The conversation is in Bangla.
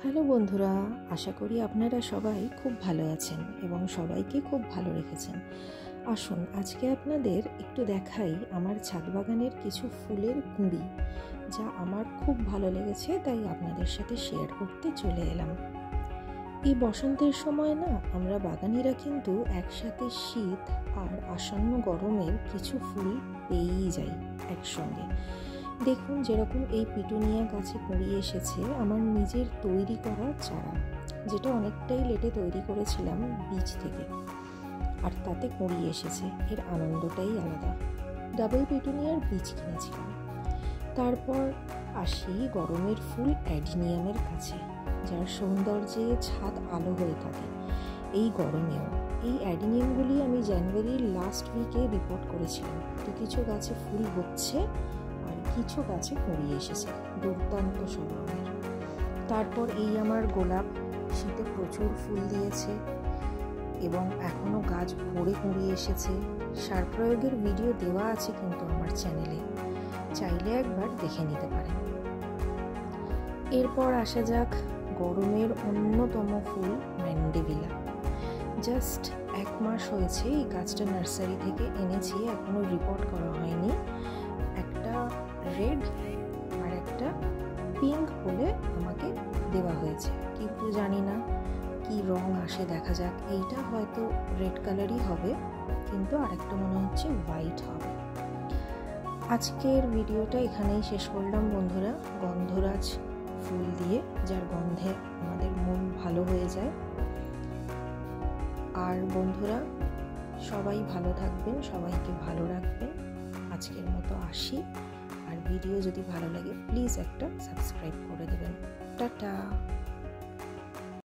হ্যালো বন্ধুরা, আশা করি আপনারা সবাই খুব ভালো আছেন এবং সবাইকে খুব ভালো রেখেছেন। আসুন আজকে আপনাদের একটু দেখাই আমার ছাদ বাগানের কিছু ফুলের কুঁড়ি, যা আমার খুব ভালো লেগেছে, তাই আপনাদের সাথে শেয়ার করতে চলে এলাম। এই বসন্তের সময় না আমরা বাগানিরা কিন্তু একসাথে শীত আর আসন্ন গরমের কিছু ফুল পেয়েই যাই একসঙ্গে। দেখুন, যেরকম এই পিটুনিয়া গাছে কুঁড়ি এসেছে আমার নিজের তৈরি করা চারা, যেটা অনেকটাই লেটে তৈরি করেছিলাম বীজ থেকে, আর তাতে কুঁড়ি এসেছে। এর আনন্দটাই আলাদা। ডাবল পিটুনিয়ার বীজ কিনেছিলাম। তারপর আসি গরমের ফুল অ্যাডিনিয়ামের কাছে, যার সৌন্দর্যে ছাদ আলো হয়ে থাকে এই গরমেও। এই অ্যাডিনিয়ামগুলি আমি জানুয়ারির লাস্ট উইকে রিপোর্ট করেছিলাম। তো কিছু গাছে ফুল হচ্ছে আর কিছু গাছে কুঁড়ি এসেছে, দুর্দান্ত সব রঙের। তারপর এই আমার গোলাপ, শীতে প্রচুর ফুল দিয়েছে এবং এখনও গাছ ভরে কুঁড়ি এসেছে। সার প্রয়োগের ভিডিও দেওয়া আছে কিন্তু আমার চ্যানেলে, চাইলে একবার দেখে নিতে পারেন। এরপর আসা যাক গরমের অন্যতম ফুল ম্যান্ডেভিলা। জাস্ট 1 মাস হয়েছে এই গাছটা নার্সারি থেকে এনেছি, এখনও রিপোর্ট করা হয়নি। একটা রেড আর একটা পিঙ্ক বলে আমাকে দেওয়া হয়েছে, কিন্তু জানি না কি রং আসে, দেখা যাক। এইটা হয়তো রেড কালারই হবে, কিন্তু আরেকটা মনে হচ্ছে হোয়াইট হবে। আজকের ভিডিওটা এখানেই শেষ করলাম বন্ধুরা, গন্ধরাজ ফুল দিয়ে, যার গন্ধে আমাদের মন ভালো হয়ে যায়। আর বন্ধুরা সবাই ভালো থাকবেন, সবাইকে ভালো রাখবেন। আজকের মতো আসি, আর ভিডিও যদি ভালো লাগে প্লিজ একটা সাবস্ক্রাইব করে দেবেন। টাটা।